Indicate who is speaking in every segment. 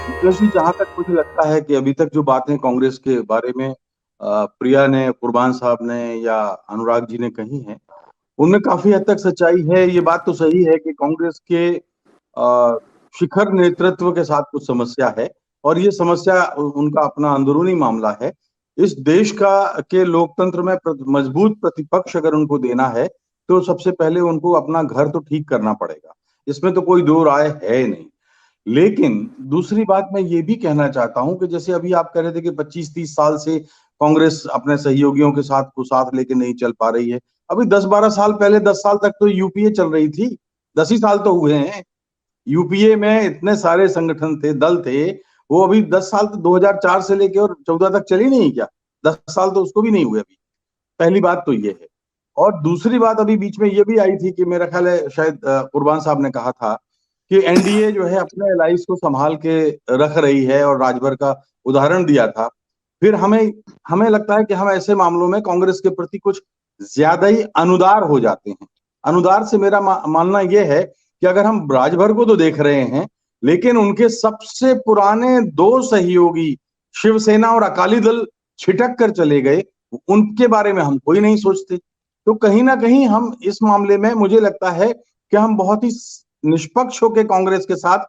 Speaker 1: नीरज जी, जहां तक मुझे लगता है कि अभी तक जो बातें कांग्रेस के बारे में प्रिया ने, कुर्बान साहब ने या अनुराग जी ने कही हैं, उनमें काफी हद तक सच्चाई है। ये बात तो सही है कि कांग्रेस के शिखर नेतृत्व के साथ कुछ समस्या है, और ये समस्या उनका अपना अंदरूनी मामला है। इस देश का के लोकतंत्र में मजबूत प्रतिपक्ष अगर उनको देना है, तो सबसे पहले उनको अपना घर तो ठीक करना पड़ेगा। इसमें तो कोई दो राय है नहीं। लेकिन दूसरी बात मैं ये भी कहना चाहता हूं कि जैसे अभी आप कह रहे थे कि 25-30 साल से कांग्रेस अपने सहयोगियों के साथ को साथ लेके नहीं चल पा रही है। अभी 10-12 साल पहले, 10 साल तक तो यूपीए चल रही थी। 10 ही साल तो हुए हैं। यूपीए में इतने सारे संगठन थे, दल थे। वो अभी 10 साल तो 2004 से लेके और 14 तक चली नहीं क्या? 10 साल तो उसको भी नहीं हुए अभी। पहली बात तो ये है। और दूसरी बात अभी बीच में ये भी आई थी कि मेरा ख्याल है शायद कुर्बान साहब ने कहा था कि एनडीए जो है अपने एलाइज को संभाल के रख रही है, और राजभर का उदाहरण दिया था। फिर हमें हमें लगता है कि हम ऐसे मामलों में कांग्रेस के प्रति कुछ ज्यादा ही अनुदार हो जाते हैं। अनुदार से मेरा मानना यह है कि अगर हम राजभर को तो देख रहे हैं, लेकिन उनके सबसे पुराने दो सहयोगी शिवसेना और अकाली दल छिटक कर चले गए, उनके बारे में हम कोई नहीं सोचते। तो कहीं ना कहीं हम इस मामले में, मुझे लगता है कि हम बहुत ही निष्पक्ष होकर कांग्रेस के साथ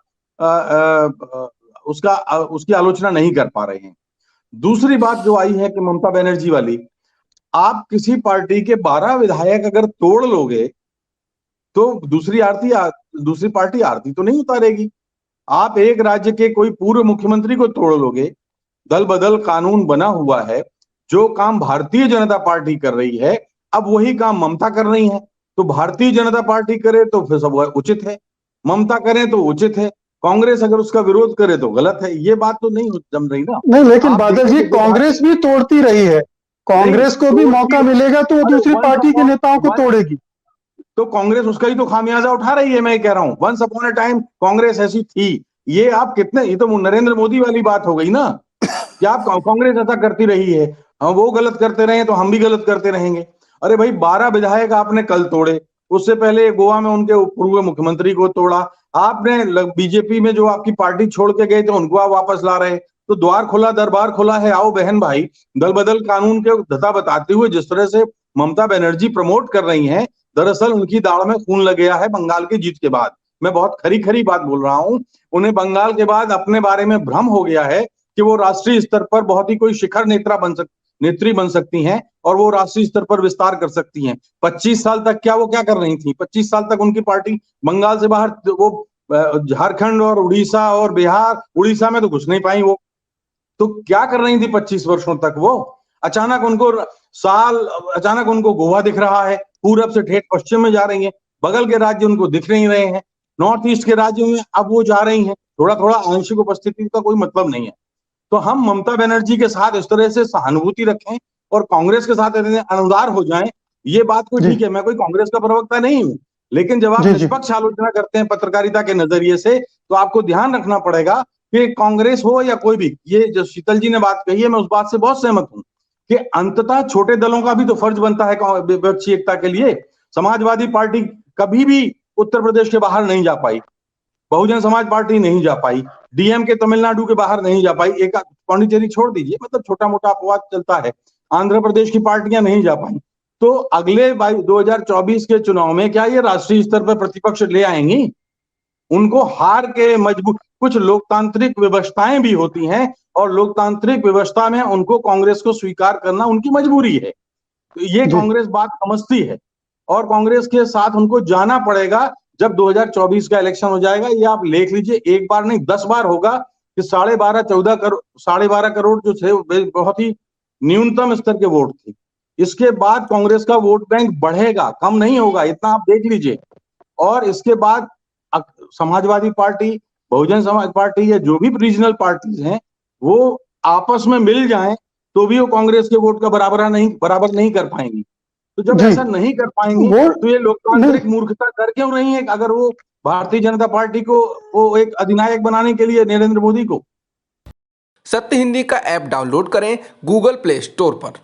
Speaker 1: उसकी आलोचना नहीं कर पा रहे हैं। दूसरी बात जो आई है कि ममता बनर्जी वाली, आप किसी पार्टी के 12 विधायक अगर तोड़ लोगे, तो दूसरी पार्टी आरती तो नहीं उतारेगी। आप एक राज्य के कोई पूर्व मुख्यमंत्री को तोड़ लोगे, दल बदल कानून बना हुआ है। जो काम भारतीय जनता पार्टी कर रही है, अब वही काम ममता कर रही है। तो भारतीय जनता पार्टी करे तो फिर सब उचित है, ममता करे तो उचित है, कांग्रेस अगर उसका विरोध करे तो गलत है। ये बात तो नहीं जम रही ना।
Speaker 2: नहीं, लेकिन
Speaker 1: आप
Speaker 2: बादल
Speaker 1: देखिए
Speaker 2: जी,
Speaker 1: कि
Speaker 2: कांग्रेस भी तोड़ती रही है।
Speaker 1: नहीं
Speaker 2: कांग्रेस को भी
Speaker 1: तोड़ती,
Speaker 2: मौका मिलेगा तो वो
Speaker 1: अरे
Speaker 2: दूसरी
Speaker 1: वंस
Speaker 2: पार्टी के
Speaker 1: अपॉन
Speaker 2: नेताओं को
Speaker 1: वन
Speaker 2: तोड़ेगी।
Speaker 1: तो कांग्रेस उसका ही तो खामियाजा उठा रही है। मैं कह रहा हूं once upon a time Congress ऐसी थी। ये तो नरेंद्र मोदी वाली बात हो गई ना, कि आप कांग्रेस ऐसा करती रही है, हम वो गलत करते रहे तो हम भी गलत करते रहेंगे। अरे भाई, 12 विधायक आपने कल तोड़े, उससे पहले गोवा में उनके पूर्व मुख्यमंत्री को तोड़ा। आपने बीजेपी में जो आपकी पार्टी छोड़ के गए थे उनको आप वापस ला रहे। तो द्वार खुला दरबार खुला है। आओ बहन भाई, दल बदल कानून के धता बताते हुए जिस तरह से ममता बनर्जी प्रमोट कर रही हैं, दरअसल उनकी दाढ़ में खून लग गया है बंगाल की जीत के बाद। मैं बहुत खरी खरी बात बोल रहा हूं। उन्हें बंगाल के बाद अपने बारे में भ्रम हो गया है कि वो राष्ट्रीय स्तर पर बहुत ही कोई शिखर नेत्री बन सकती हैं, और वो राष्ट्रीय स्तर पर विस्तार कर सकती हैं। 25 साल तक वो क्या कर रही थी? 25 साल तक उनकी पार्टी बंगाल से बाहर, वो झारखंड और उड़ीसा और बिहार, उड़ीसा में तो घुस नहीं पाई वो। तो क्या कर रही थी 25 वर्षों तक वो? अचानक उनको साल अचानक उनको गोवा दिख रहा है, पूरब से ठेठ पश्चिम में जा रही है। बगल के राज्य उनको दिख नहीं रहे हैं, नॉर्थ ईस्ट के राज्यों में अब वो जा रही हैं। थोड़ा थोड़ा आंशिक उपस्थिति का कोई मतलब नहीं है। तो हम ममता बनर्जी के साथ इस तरह से सहानुभूति रखें और कांग्रेस के साथ इतने अनुदार हो जाएं, ये बात कोई
Speaker 2: जी
Speaker 1: ठीक है। मैं कोई कांग्रेस का प्रवक्ता नहीं हूं, लेकिन जब आप
Speaker 2: जी जी।
Speaker 1: निष्पक्ष आलोचना करते हैं पत्रकारिता के नजरिए से, तो आपको ध्यान रखना पड़ेगा कि कांग्रेस हो या कोई भी, ये जो शीतल जी ने बात कही है, मैं उस बात से बहुत सहमत हूं कि अंततः छोटे दलों का भी तो फर्ज बनता है विपक्षी एकता के लिए। समाजवादी पार्टी कभी भी उत्तर प्रदेश के बाहर नहीं जा पाई, बहुजन समाज पार्टी नहीं जा पाई, डीएमके तमिलनाडु के बाहर नहीं जा पाई, एक पौंडीचेरी छोड़ दीजिए, मतलब छोटा मोटा अपवाद चलता है, आंध्र प्रदेश की पार्टियां नहीं जा पाई। तो अगले 2024 के चुनाव में क्या ये राष्ट्रीय स्तर पर प्रतिपक्ष ले आएंगी? उनको हार के मजबूर, कुछ लोकतांत्रिक व्यवस्थाएं भी होती हैं, और लोकतांत्रिक व्यवस्था में उनको कांग्रेस को स्वीकार करना उनकी मजबूरी है। तो ये
Speaker 2: जी
Speaker 1: कांग्रेस बात समझती है, और कांग्रेस के साथ उनको जाना पड़ेगा। जब 2024 का इलेक्शन हो जाएगा, ये आप लिख लीजिए, एक बार नहीं 10 बार होगा कि 12.5 करोड़ जो थे बहुत ही न्यूनतम स्तर के वोट थे। इसके बाद कांग्रेस का वोट बैंक बढ़ेगा, कम नहीं होगा, इतना आप देख लीजिए। और इसके बाद समाजवादी पार्टी, बहुजन समाज पार्टी या जो भी रीजनल पार्टीज हैं, वो आपस में मिल जाएं तो भी वो कांग्रेस के वोट का बराबर नहीं कर पाएंगी। तो जब
Speaker 2: जी।
Speaker 1: ऐसा नहीं कर पाएंगी,
Speaker 2: वो
Speaker 1: तो ये
Speaker 2: नहीं,
Speaker 1: लोकतांत्रिक मूर्खता कर क्यों रही है? अगर वो भारतीय जनता पार्टी को वो एक अधिनायक बनाने के लिए नरेंद्र मोदी को।
Speaker 3: सत्य हिंदी का ऐप डाउनलोड करें गूगल प्ले स्टोर पर।